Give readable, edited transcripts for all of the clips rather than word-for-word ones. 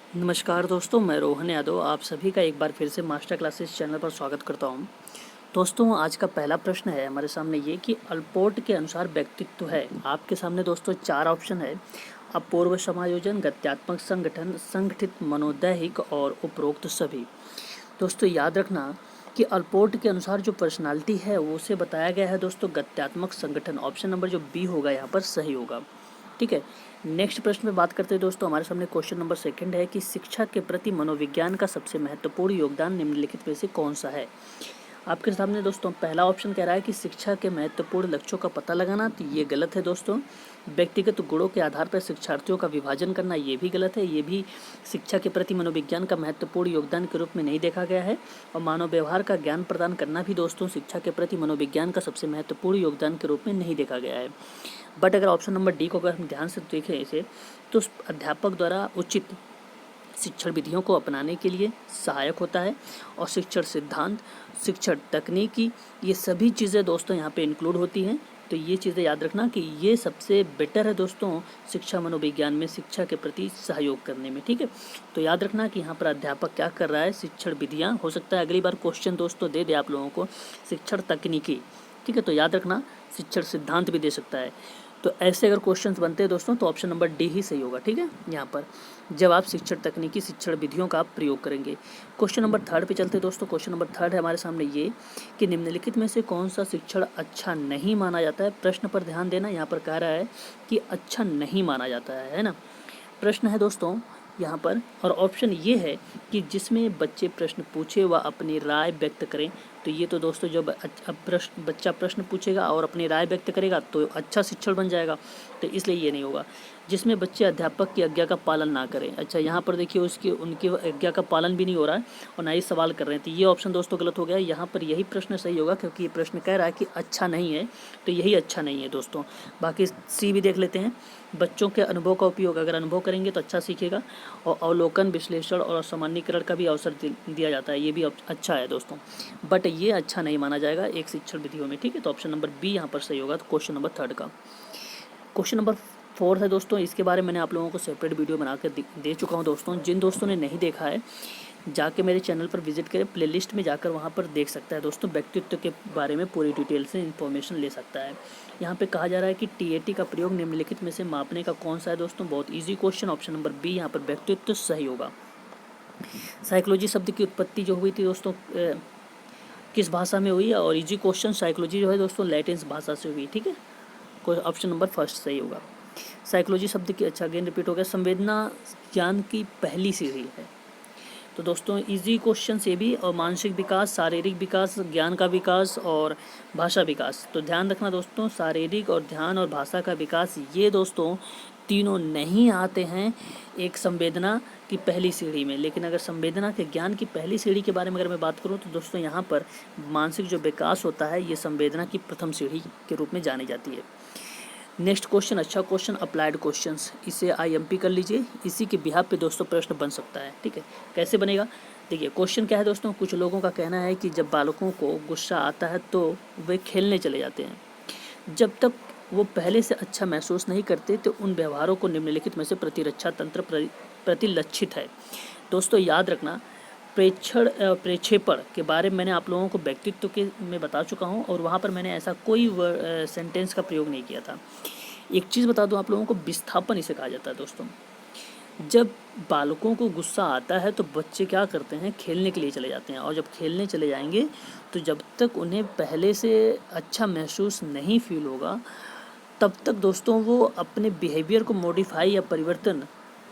नमस्कार दोस्तों, मैं रोहन यादव आप सभी का एक बार फिर से मास्टर क्लासेस चैनल पर स्वागत करता हूं। दोस्तों, आज का पहला प्रश्न है हमारे सामने ये कि अल्पोर्ट के अनुसार व्यक्तित्व है। आपके सामने दोस्तों 4 ऑप्शन है: अपूर्व समायोजन, गत्यात्मक संगठन, संगठित मनोदैहिक और उपरोक्त सभी। दोस्तों याद रखना कि अल्पोर्ट के अनुसार जो पर्सनालिटी है वो उसे बताया गया है दोस्तों गत्यात्मक संगठन। ऑप्शन नंबर जो बी होगा यहाँ पर सही होगा। ठीक है, नेक्स्ट प्रश्न में बात करते हैं दोस्तों। हमारे सामने क्वेश्चन नंबर सेकंड है कि शिक्षा के प्रति मनोविज्ञान का सबसे महत्वपूर्ण योगदान निम्नलिखित में से कौन सा है। आपके सामने दोस्तों पहला ऑप्शन कह रहा है कि शिक्षा के महत्वपूर्ण लक्ष्यों का पता लगाना, तो ये गलत है दोस्तों। व्यक्तिगत गुणों के आधार पर शिक्षार्थियों का विभाजन करना, ये भी गलत है। ये भी शिक्षा के प्रति मनोविज्ञान का महत्वपूर्ण योगदान के रूप में नहीं देखा गया है। और मानव व्यवहार का ज्ञान प्रदान करना भी दोस्तों शिक्षा के प्रति मनोविज्ञान का सबसे महत्वपूर्ण योगदान के रूप में नहीं देखा गया है। बट अगर ऑप्शन नंबर डी को अगर हम ध्यान से देखें इसे, तो अध्यापक द्वारा उचित शिक्षण विधियों को अपनाने के लिए सहायक होता है। और शिक्षण सिद्धांत, शिक्षण तकनीकी, ये सभी चीज़ें दोस्तों यहाँ पे इंक्लूड होती हैं। तो ये चीज़ें याद रखना कि ये सबसे बेटर है दोस्तों शिक्षा मनोविज्ञान में शिक्षा के प्रति सहयोग करने में। ठीक है, तो याद रखना कि यहाँ पर अध्यापक क्या कर रहा है, शिक्षण विधियाँ। हो सकता है अगली बार क्वेश्चन दोस्तों दे आप लोगों को शिक्षण तकनीकी। ठीक है, तो याद रखना शिक्षण सिद्धांत भी दे सकता है। तो ऐसे अगर क्वेश्चंस बनते हैं दोस्तों तो ऑप्शन नंबर डी ही सही होगा। ठीक है, यहाँ पर जब आप शिक्षण तकनीकी शिक्षण विधियों का आप प्रयोग करेंगे। क्वेश्चन नंबर थर्ड पे चलते हैं दोस्तों। क्वेश्चन नंबर थर्ड है हमारे सामने ये कि निम्नलिखित में से कौन सा शिक्षण अच्छा नहीं माना जाता है। प्रश्न पर ध्यान देना, यहाँ पर कह रहा है कि अच्छा नहीं माना जाता है ना। प्रश्न है दोस्तों यहाँ पर, और ऑप्शन ये है कि जिसमें बच्चे प्रश्न पूछे व अपनी राय व्यक्त करें। तो ये तो दोस्तों जब बच्चा प्रश्न पूछेगा और अपनी राय व्यक्त करेगा तो अच्छा शिक्षण बन जाएगा, तो इसलिए ये नहीं होगा। जिसमें बच्चे अध्यापक की आज्ञा का पालन ना करें। अच्छा, यहाँ पर देखिए उनकी आज्ञा का पालन भी नहीं हो रहा है और ना ही सवाल कर रहे हैं, तो ये ऑप्शन दोस्तों गलत हो गया। यहाँ पर यही प्रश्न सही होगा क्योंकि ये प्रश्न कह रहा है कि अच्छा नहीं है, तो यही अच्छा नहीं है दोस्तों। बाकी सी भी देख लेते हैं। बच्चों के अनुभव का उपयोग, अगर अनुभव करेंगे तो अच्छा सीखेगा। और अवलोकन, विश्लेषण और सामान्यीकरण का भी अवसर दिया जाता है, ये भी अच्छा है दोस्तों। बट ये अच्छा नहीं माना जाएगा एक शिक्षण विधियों में। ठीक है, तो ऑप्शन नंबर बी यहाँ पर सही होगा क्वेश्चन नंबर थर्ड का। क्वेश्चन नंबर फोर्थ है दोस्तों, इसके बारे में मैंने आप लोगों को सेपरेट वीडियो बनाकर दे चुका हूँ दोस्तों। जिन दोस्तों ने नहीं देखा है जाके मेरे चैनल पर विजिट करें, प्लेलिस्ट में जाकर वहाँ पर देख सकता है दोस्तों। व्यक्तित्व के बारे में पूरी डिटेल से इन्फॉर्मेशन ले सकता है। यहाँ पे कहा जा रहा है कि टीएटी का प्रयोग निम्नलिखित में से मापने का कौन सा है दोस्तों। बहुत easy question, option number B यहाँ पर व्यक्तित्व सही होगा। साइकोलॉजी शब्द की उत्पत्ति जो हुई थी दोस्तों किस भाषा में हुई है, और इजी क्वेश्चन, साइकोलॉजी जो है दोस्तों लैटिन भाषा से हुई। ठीक है, ऑप्शन नंबर फर्स्ट सही होगा। साइकोलॉजी शब्द की, अच्छा अगेन रिपीट हो गया, संवेदना ज्ञान की पहली सीढ़ी है। तो दोस्तों इजी क्वेश्चन ये भी, और मानसिक विकास, शारीरिक विकास, ज्ञान का विकास और भाषा विकास। तो ध्यान रखना दोस्तों, शारीरिक और ध्यान और भाषा का विकास ये दोस्तों तीनों नहीं आते हैं एक संवेदना की पहली सीढ़ी में। लेकिन अगर संवेदना के ज्ञान की पहली सीढ़ी के बारे में अगर मैं बात करूं तो दोस्तों यहाँ पर मानसिक जो विकास होता है ये संवेदना की प्रथम सीढ़ी के रूप में जानी जाती है। नेक्स्ट क्वेश्चन, अच्छा क्वेश्चन, अप्लाइड क्वेश्चंस, इसे आईएमपी कर लीजिए। इसी के बिहाफ पे दोस्तों प्रश्न बन सकता है। ठीक है, कैसे बनेगा देखिए। क्वेश्चन क्या है दोस्तों, कुछ लोगों का कहना है कि जब बालकों को गुस्सा आता है तो वे खेलने चले जाते हैं। जब तक वो पहले से अच्छा महसूस नहीं करते तो उन व्यवहारों को निम्नलिखित में से प्रतिरक्षा तंत्र प्रतिलक्षित है। दोस्तों याद रखना, प्रेक्षेपण के बारे में मैंने आप लोगों को व्यक्तित्व के में बता चुका हूं, और वहां पर मैंने ऐसा कोई सेंटेंस का प्रयोग नहीं किया था। एक चीज़ बता दूं आप लोगों को, विस्थापन इसे कहा जाता है दोस्तों। जब बालकों को गुस्सा आता है तो बच्चे क्या करते हैं, खेलने के लिए चले जाते हैं। और जब खेलने चले जाएंगे तो जब तक उन्हें पहले से अच्छा महसूस नहीं फील होगा तब तक दोस्तों वो अपने बिहेवियर को मॉडिफाई या परिवर्तन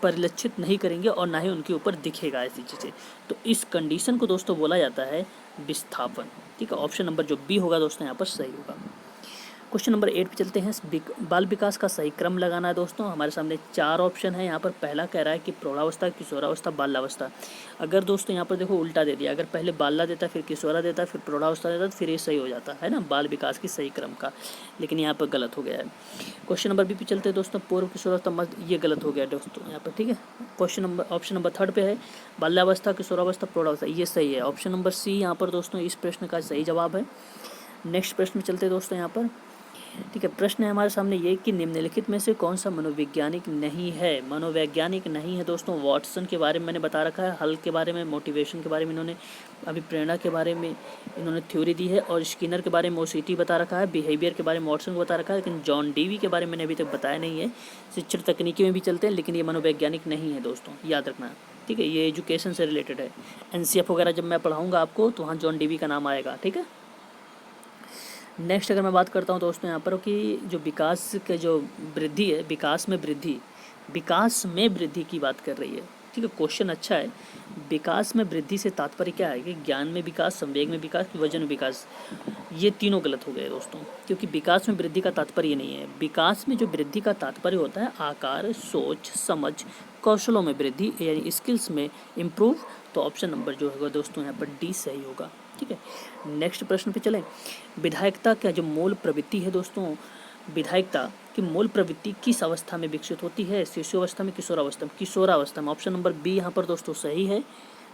परिलक्षित नहीं करेंगे और ना ही उनके ऊपर दिखेगा ऐसी चीज़ें। तो इस कंडीशन को दोस्तों बोला जाता है विस्थापन। ठीक है, ऑप्शन नंबर जो बी होगा दोस्तों यहाँ पर सही होगा। क्वेश्चन नंबर 8 पे चलते हैं। बाल विकास का सही क्रम लगाना है दोस्तों। हमारे सामने 4 ऑप्शन है। यहाँ पर पहला कह रहा है कि प्रौढ़ावस्था, किशोरावस्था, बाल्यावस्था। अगर दोस्तों यहाँ पर देखो उल्टा दे दिया, अगर पहले बाल्या देता फिर किशोरा देता फिर प्रौढ़ावस्था देता तो फिर ये सही हो जाता है ना, बाल विकास की सही क्रम का। लेकिन यहाँ पर गलत हो गया है। क्वेश्चन नंबर बी पे चलते हैं दोस्तों, पूर्व किशोरावस्था, ये गलत हो गया दोस्तों यहाँ पर। ठीक है, question number option number third पे है बाल्यावस्था, किशोरावस्था, प्रौढ़ावस्था, ये सही है। ऑप्शन नंबर सी यहाँ पर दोस्तों इस प्रश्न का सही जवाब है। नेक्स्ट प्रश्न में चलते हैं दोस्तों यहाँ पर, ठीक है, प्रश्न है हमारे सामने ये कि निम्नलिखित में से कौन सा मनोवैज्ञानिक नहीं है। मनोवैज्ञानिक नहीं है दोस्तों, वाटसन के बारे में मैंने बता रखा है, हल के बारे में, मोटिवेशन के बारे में इन्होंने, अभी प्रेरणा के बारे में इन्होंने थ्योरी दी है, और स्किनर के बारे में ओसीटी बता रखा है, बिहेवियर के बारे में वाटसन को बता रखा है, लेकिन जॉन डीवी के बारे में मैंने अभी तक बताया नहीं है। शिक्षण तकनीकी में भी चलते हैं, लेकिन ये मनोवैज्ञानिक नहीं है दोस्तों, याद रखना। ठीक है, ये एजुकेशन से रिलेटेड है। एनसीएफ वगैरह जब मैं पढ़ाऊँगा आपको तो वहाँ जॉन डीवी का नाम आएगा। ठीक है, नेक्स्ट अगर मैं बात करता हूँ दोस्तों यहाँ पर कि जो विकास के जो वृद्धि है, विकास में वृद्धि की बात कर रही है। ठीक है, क्वेश्चन अच्छा है। विकास में वृद्धि से तात्पर्य क्या है कि ज्ञान में विकास, संवेग में विकास, वजन में विकास। ये तीनों गलत हो गए दोस्तों, क्योंकि विकास में वृद्धि का तात्पर्य नहीं है। विकास में जो वृद्धि का तात्पर्य होता है आकार, सोच, समझ, कौशलों में वृद्धि यानी स्किल्स में इम्प्रूव। तो ऑप्शन नंबर जो होगा दोस्तों यहाँ पर डी सही होगा। ठीक है, नेक्स्ट प्रश्न पे चलें। विधायकता का जो मूल प्रवृत्ति है दोस्तों, विधायकता की मूल प्रवृत्ति किस अवस्था में विकसित होती है? शिशु अवस्था में, किशोरावस्था में? किशोरावस्था में। ऑप्शन नंबर बी यहाँ पर दोस्तों सही है।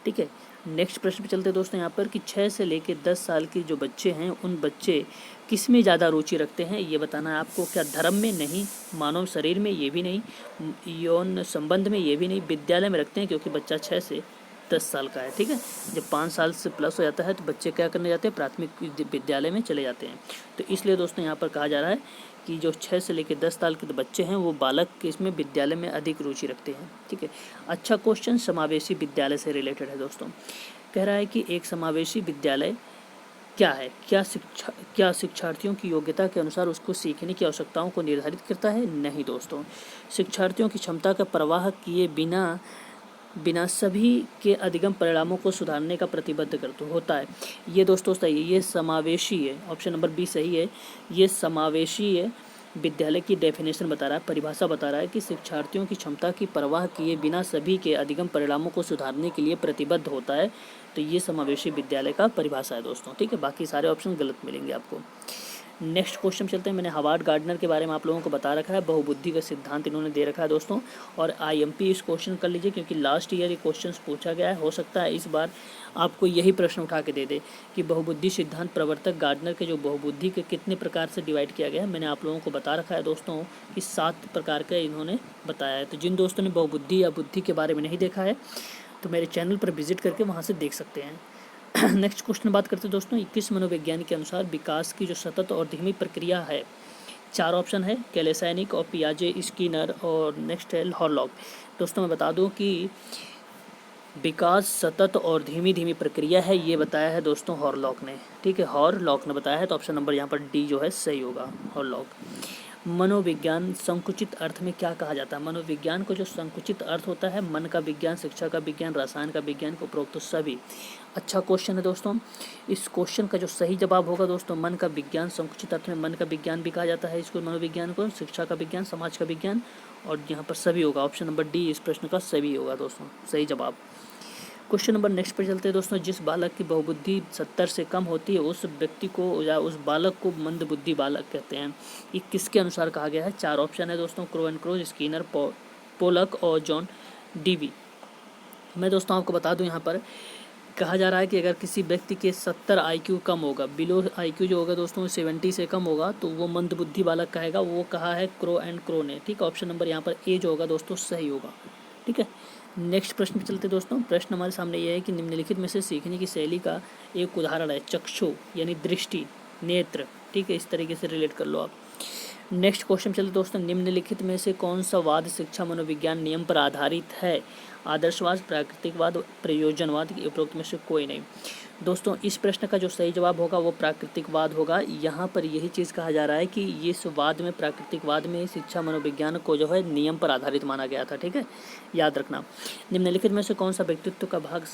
ठीक है, नेक्स्ट प्रश्न पे चलते हैं दोस्तों यहाँ पर कि 6 से लेकर 10 साल के जो बच्चे हैं, उन बच्चे किस में ज़्यादा रुचि रखते हैं, ये बताना है आपको। क्या धर्म में? नहीं। मानव शरीर में? ये भी नहीं। यौन संबंध में? ये भी नहीं। विद्यालय में रखते हैं, क्योंकि बच्चा 6 से 10 साल का है। ठीक है, जब 5 साल से प्लस हो जाता है तो बच्चे क्या करने जाते हैं? प्राथमिक विद्यालय में चले जाते हैं। तो इसलिए दोस्तों यहाँ पर कहा जा रहा है कि जो 6 से लेकर 10 साल के बच्चे हैं वो बालक के इसमें विद्यालय में अधिक रुचि रखते हैं। ठीक है, अच्छा क्वेश्चन समावेशी विद्यालय से रिलेटेड है दोस्तों। कह रहा है कि एक समावेशी विद्यालय क्या है? क्या शिक्षार्थियों की योग्यता के अनुसार उसको सीखने की आवश्यकताओं को निर्धारित करता है? नहीं दोस्तों, शिक्षार्थियों की क्षमता का प्रवाह किए बिना सभी के अधिगम परिणामों को सुधारने का प्रतिबद्ध करता होता है। ये दोस्तों सही है, ये समावेशी है। ऑप्शन नंबर बी सही है, ये समावेशी है। विद्यालय की डेफिनेशन बता रहा है, परिभाषा बता रहा है कि शिक्षार्थियों की क्षमता की परवाह किए बिना सभी के अधिगम परिणामों को सुधारने के लिए प्रतिबद्ध होता है। तो ये समावेशी विद्यालय का परिभाषा है दोस्तों। ठीक है, बाकी सारे ऑप्शन गलत मिलेंगे आपको। नेक्स्ट क्वेश्चन चलते हैं। मैंने हार्वर्ड गार्डनर के बारे में आप लोगों को बता रखा है, बहुबुद्धि का सिद्धांत इन्होंने दे रखा है दोस्तों। और आईएमपी इस क्वेश्चन कर लीजिए, क्योंकि लास्ट ईयर ये क्वेश्चन पूछा गया है। हो सकता है इस बार आपको यही प्रश्न उठा के दे दे कि बहुबुद्धि सिद्धांत प्रवर्तक गार्डनर के जो बहुबुद्धि के कितने प्रकार से डिवाइड किया गया है। मैंने आप लोगों को बता रखा है दोस्तों कि 7 प्रकार का इन्होंने बताया है। तो जिन दोस्तों ने बहुबुद्धि या बुद्धि के बारे में नहीं देखा है तो मेरे चैनल पर विजिट करके वहाँ से देख सकते हैं। नेक्स्ट क्वेश्चन बात करते हैं दोस्तों। 21 मनोवैज्ञानिक के अनुसार विकास की जो सतत और धीमी प्रक्रिया है, 4 ऑप्शन है, कैलेसैनिक और पियाजे, स्किनर और नेक्स्ट है हॉरलॉक। दोस्तों मैं बता दूं कि विकास सतत और धीमी प्रक्रिया है, ये बताया है दोस्तों हॉरलॉक ने। ठीक है, हॉरलॉक ने बताया है, तो ऑप्शन नंबर यहाँ पर डी जो है सही होगा, हॉरलॉक। मनोविज्ञान संकुचित अर्थ में क्या कहा जाता है? मनोविज्ञान को जो संकुचित अर्थ होता है, मन का विज्ञान, शिक्षा का विज्ञान, रसायन का विज्ञान, को उपरोक्त सभी। अच्छा क्वेश्चन है दोस्तों। इस क्वेश्चन का जो सही जवाब होगा दोस्तों, मन का विज्ञान। संकुचित अर्थ में मन का विज्ञान भी कहा जाता है इसको, मनोविज्ञान को, शिक्षा का विज्ञान, समाज का विज्ञान, और यहाँ पर सभी होगा। ऑप्शन नंबर डी इस प्रश्न का सभी होगा दोस्तों, सही जवाब। क्वेश्चन नंबर नेक्स्ट पर चलते हैं दोस्तों। जिस बालक की बहुबुद्धि 70 से कम होती है उस व्यक्ति को या उस बालक को मंदबुद्धि बालक कहते हैं। ये किसके अनुसार कहा गया है? 4 ऑप्शन है दोस्तों, Crow and Crows, Skinner, Pollock और जॉन डीवी। मैं दोस्तों आपको बता दूं, यहाँ पर कहा जा रहा है कि अगर किसी व्यक्ति के 70 IQ कम होगा, बिलो IQ जो होगा दोस्तों 70 से कम होगा, तो वो मंदबुद्धि बालक कहेगा। वो कहा है क्रो एंड क्रो ने। ठीक, ऑप्शन नंबर यहाँ पर ए जो होगा दोस्तों सही होगा। ठीक है, नेक्स्ट प्रश्न पे चलते दोस्तों। प्रश्न हमारे सामने ये है कि निम्नलिखित में से सीखने की शैली का एक उदाहरण है चक्षु यानी दृष्टि, नेत्र। ठीक है, इस तरीके से रिलेट कर लो आप। नेक्स्ट क्वेश्चन चलते दोस्तों। निम्नलिखित में से कौन सा वाद शिक्षा मनोविज्ञान नियम पर आधारित है? आदर्शवाद, प्राकृतिकवाद, प्रयोजनवाद, उपरोक्त में से कोई नहीं। दोस्तों इस प्रश्न का जो सही जवाब होगा वो प्राकृतिकवाद होगा। यहाँ पर यही चीज़ कहा जा रहा है कि इस वाद में, प्राकृतिकवाद में, शिक्षा मनोविज्ञान को जो है नियम पर आधारित माना गया था। ठीक है, याद रखना। निम्नलिखित में से कौन सा व्यक्तित्व का भाग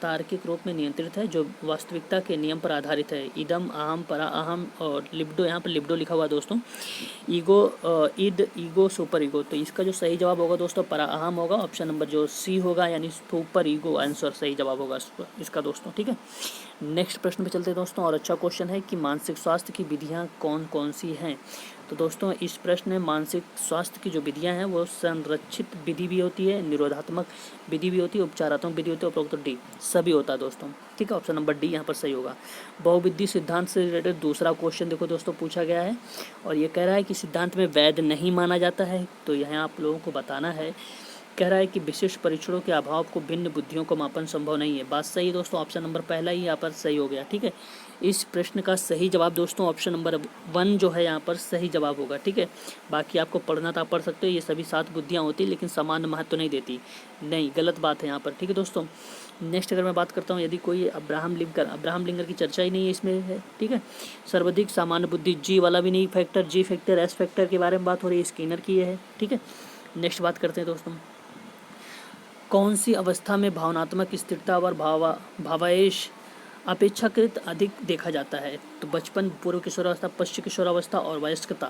तार्किक रूप में नियंत्रित है जो वास्तविकता के नियम पर आधारित है? इदम, अहम, परा अहम और लिबिडो। यहाँ पर लिबिडो लिखा हुआ दोस्तों। Ego, super ego. तो इसका जो सही जवाब होगा दोस्तों परा अहम होगा। ऑप्शन नंबर जो सी होगा यानी सुपर ईगो आंसर सही जवाब होगा इसका दोस्तों। ठीक है, नेक्स्ट प्रश्न पे चलते हैं दोस्तों। और अच्छा क्वेश्चन है कि मानसिक स्वास्थ्य की विधियाँ कौन कौन सी हैं? तो दोस्तों इस प्रश्न में मानसिक स्वास्थ्य की जो विधियां हैं वो संरक्षित विधि भी होती है, निरोधात्मक विधि भी होती है, उपचारात्मक विधि होती है, उपरोक्त डी सभी होता है दोस्तों। ठीक है, ऑप्शन नंबर डी यहाँ पर सही होगा। बहुविधि सिद्धांत से रिलेटेड दूसरा क्वेश्चन देखो दोस्तों पूछा गया है, और ये कह रहा है कि सिद्धांत में वैध नहीं माना जाता है। तो यहाँ आप लोगों को बताना है, कह रहा है कि विशिष्ट परीक्षणों के अभाव को भिन्न बुद्धियों को मापन संभव नहीं है। बात सही है दोस्तों, ऑप्शन नंबर पहला ही यहाँ पर सही हो गया। ठीक है, इस प्रश्न का सही जवाब दोस्तों ऑप्शन नंबर 1 जो है यहाँ पर सही जवाब होगा। ठीक है, बाकी आपको पढ़ना था पढ़ सकते हो, ये सभी 7 बुद्धियाँ होती लेकिन समान महत्व नहीं देती, नहीं गलत बात है यहाँ पर। ठीक है दोस्तों, नेक्स्ट अगर मैं बात करता हूँ, यदि कोई अब्राहम लिंकन की चर्चा ही नहीं है इसमें है। ठीक है, सर्वाधिक सामान्य बुद्धि जी वाला भी नहीं फैक्टर, जी फैक्टर एस फैक्टर के बारे में बात हो रही है, स्किनर की है। ठीक है, नेक्स्ट बात करते हैं दोस्तों, कौन सी अवस्था में भावनात्मक स्थिरता और भावावेश अपेक्षाकृत अधिक देखा जाता है? तो बचपन, पूर्व किशोरावस्था, पश्च किशोरावस्था और वयस्कता।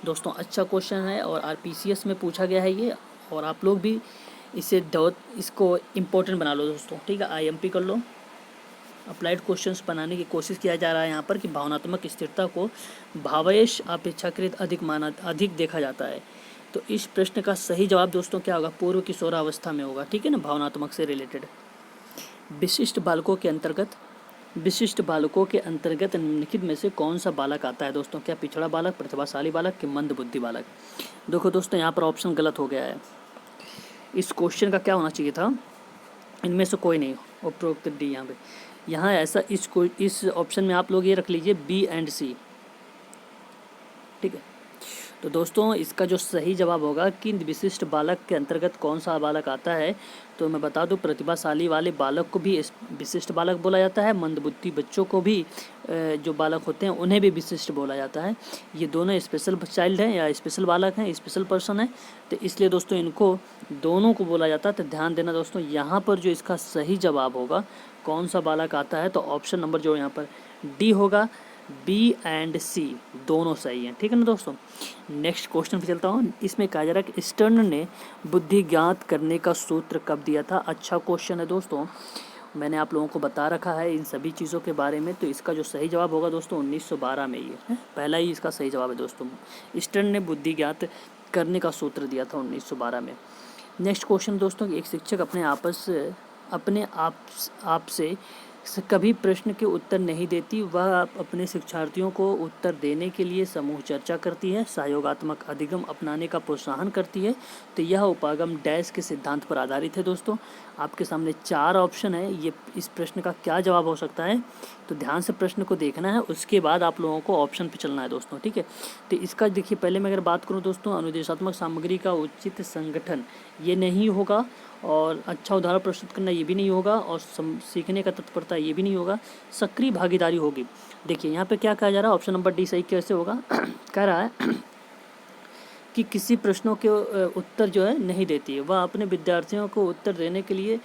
दोस्तों अच्छा क्वेश्चन है और आरपीसीएस में पूछा गया है ये, और आप लोग भी इसको इम्पोर्टेंट बना लो दोस्तों। ठीक है, आईएमपी कर लो। अप्लाइड क्वेश्चंस बनाने की कोशिश किया जा रहा है यहाँ पर कि भावनात्मक स्थिरता को भावावेश अपेक्षाकृत अधिक देखा जाता है। तो इस प्रश्न का सही जवाब दोस्तों क्या होगा? पूर्व किशोरावस्था में होगा। ठीक है ना, भावनात्मक से रिलेटेड। विशिष्ट बालकों के अंतर्गत निम्नलिखित में से कौन सा बालक आता है दोस्तों? क्या पिछड़ा बालक, प्रतिभाशाली बालक कि मंद बुद्धि बालक? देखो दोस्तों यहाँ पर ऑप्शन गलत हो गया है। इस क्वेश्चन का क्या होना चाहिए था? इनमें से कोई नहीं, उपरोक्त डी। यहाँ ऐसा इस ऑप्शन में आप लोग ये रख लीजिए बी एंड सी। ठीक है, तो दोस्तों इसका जो सही जवाब होगा कि विशिष्ट बालक के अंतर्गत कौन सा बालक आता है, तो मैं बता दूं प्रतिभाशाली वाले बालक को भी विशिष्ट बालक बोला जाता है, मंदबुद्धि बच्चों को भी जो बालक होते हैं उन्हें भी विशिष्ट बोला जाता है। ये दोनों स्पेशल चाइल्ड हैं या स्पेशल बालक हैं, स्पेशल पर्सन है, तो इसलिए दोस्तों इनको दोनों को बोला जाता है। तो ध्यान देना दोस्तों, यहाँ पर जो इसका सही जवाब होगा कौन सा बालक आता है, तो ऑप्शन नंबर जो यहाँ पर डी होगा, बी एंड सी दोनों सही हैं। ठीक है ना दोस्तों, नेक्स्ट क्वेश्चन पे चलता हूँ। इसमें कहा जा रहा है कि स्टर्न ने बुद्धि ज्ञात करने का सूत्र कब दिया था? अच्छा क्वेश्चन है दोस्तों, मैंने आप लोगों को बता रखा है इन सभी चीज़ों के बारे में। तो इसका जो सही जवाब होगा दोस्तों 1912 में, ये है पहला ही इसका सही जवाब है दोस्तों। स्टर्न ने बुद्धि ज्ञात करने का सूत्र दिया था 1912 में। नेक्स्ट क्वेश्चन दोस्तों, एक शिक्षक अपने आप से कभी प्रश्न के उत्तर नहीं देती, वह अपने शिक्षार्थियों को उत्तर देने के लिए समूह चर्चा करती है, सहयोगात्मक अधिगम अपनाने का प्रोत्साहन करती है। तो यह उपागम डैश के सिद्धांत पर आधारित है। दोस्तों आपके सामने 4 ऑप्शन है, ये इस प्रश्न का क्या जवाब हो सकता है? तो ध्यान से प्रश्न को देखना है, उसके बाद आप लोगों को ऑप्शन पे चलना है दोस्तों। ठीक है, तो इसका देखिए, पहले मैं अगर बात करूँ दोस्तों, अनुदेशात्मक सामग्री का उचित संगठन ये नहीं होगा, और अच्छा उदाहरण प्रस्तुत करना ये भी नहीं होगा, और सीखने का तत्परता ये भी नहीं होगा, सक्रिय भागीदारी होगी। देखिए यहाँ पे क्या कहा जा रहा है, ऑप्शन नंबर डी सही कैसे होगा? कह रहा है कि किसी प्रश्नों के उत्तर जो है नहीं देती है, वह अपने विद्यार्थियों को उत्तर देने के लिए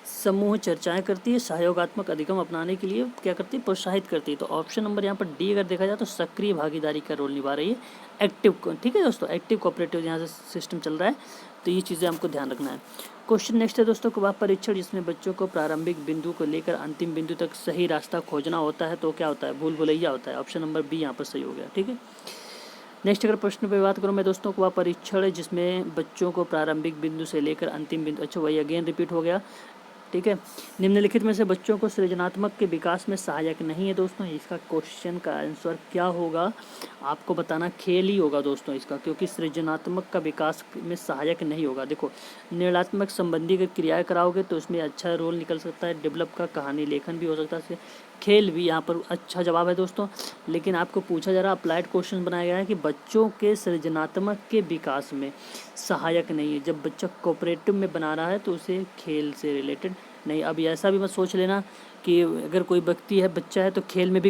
समूह चर्चाएं करती है, सहयोगात्मक अधिगम अपनाने के लिए क्या करती है? प्रोत्साहित करती है। तो ऑप्शन नंबर यहाँ पर डी अगर देखा जाए तो सक्रिय भागीदारी का रोल निभा रही है, एक्टिव। ठीक है दोस्तों, एक्टिव कोऑपरेटिव यहाँ से सिस्टम चल रहा है, तो ये चीज़ें हमको ध्यान रखना है। क्वेश्चन नेक्स्ट है दोस्तों, वह परीक्षण जिसमें बच्चों को प्रारंभिक बिंदु को लेकर अंतिम बिंदु तक सही रास्ता खोजना होता है, तो क्या होता है? भूल भुलैया होता है। ऑप्शन नंबर बी यहाँ पर सही हो गया। ठीक है, नेक्स्ट अगर प्रश्न पे बात करूँ मैं दोस्तों, वह परीक्षण जिसमें बच्चों को प्रारंभिक बिंदु से लेकर अंतिम बिंदु, अच्छा वही अगेन रिपीट हो गया। ठीक है, निम्नलिखित में से बच्चों को सृजनात्मक के विकास में सहायक नहीं है दोस्तों। इसका क्वेश्चन का आंसर क्या होगा? आपको बताना खेल ही होगा दोस्तों इसका, क्योंकि सृजनात्मक का विकास में सहायक नहीं होगा। देखो, निर्णयात्मक संबंधी अगर क्रियाएं कराओगे तो इसमें अच्छा रोल निकल सकता है, डेवलप का कहानी लेखन भी हो सकता है, खेल भी यहाँ पर अच्छा जवाब है दोस्तों। लेकिन आपको पूछा जा रहा, अप्लाइड क्वेश्चन बनाया गया है कि बच्चों के सृजनात्मक के विकास में सहायक नहीं है। जब बच्चा कोऑपरेटिव में बना रहा है तो उसे खेल से रिलेटेड नहीं। अब ऐसा भी मत सोच लेना कि अगर कोई व्यक्ति है, बच्चा है, तो खेल में भी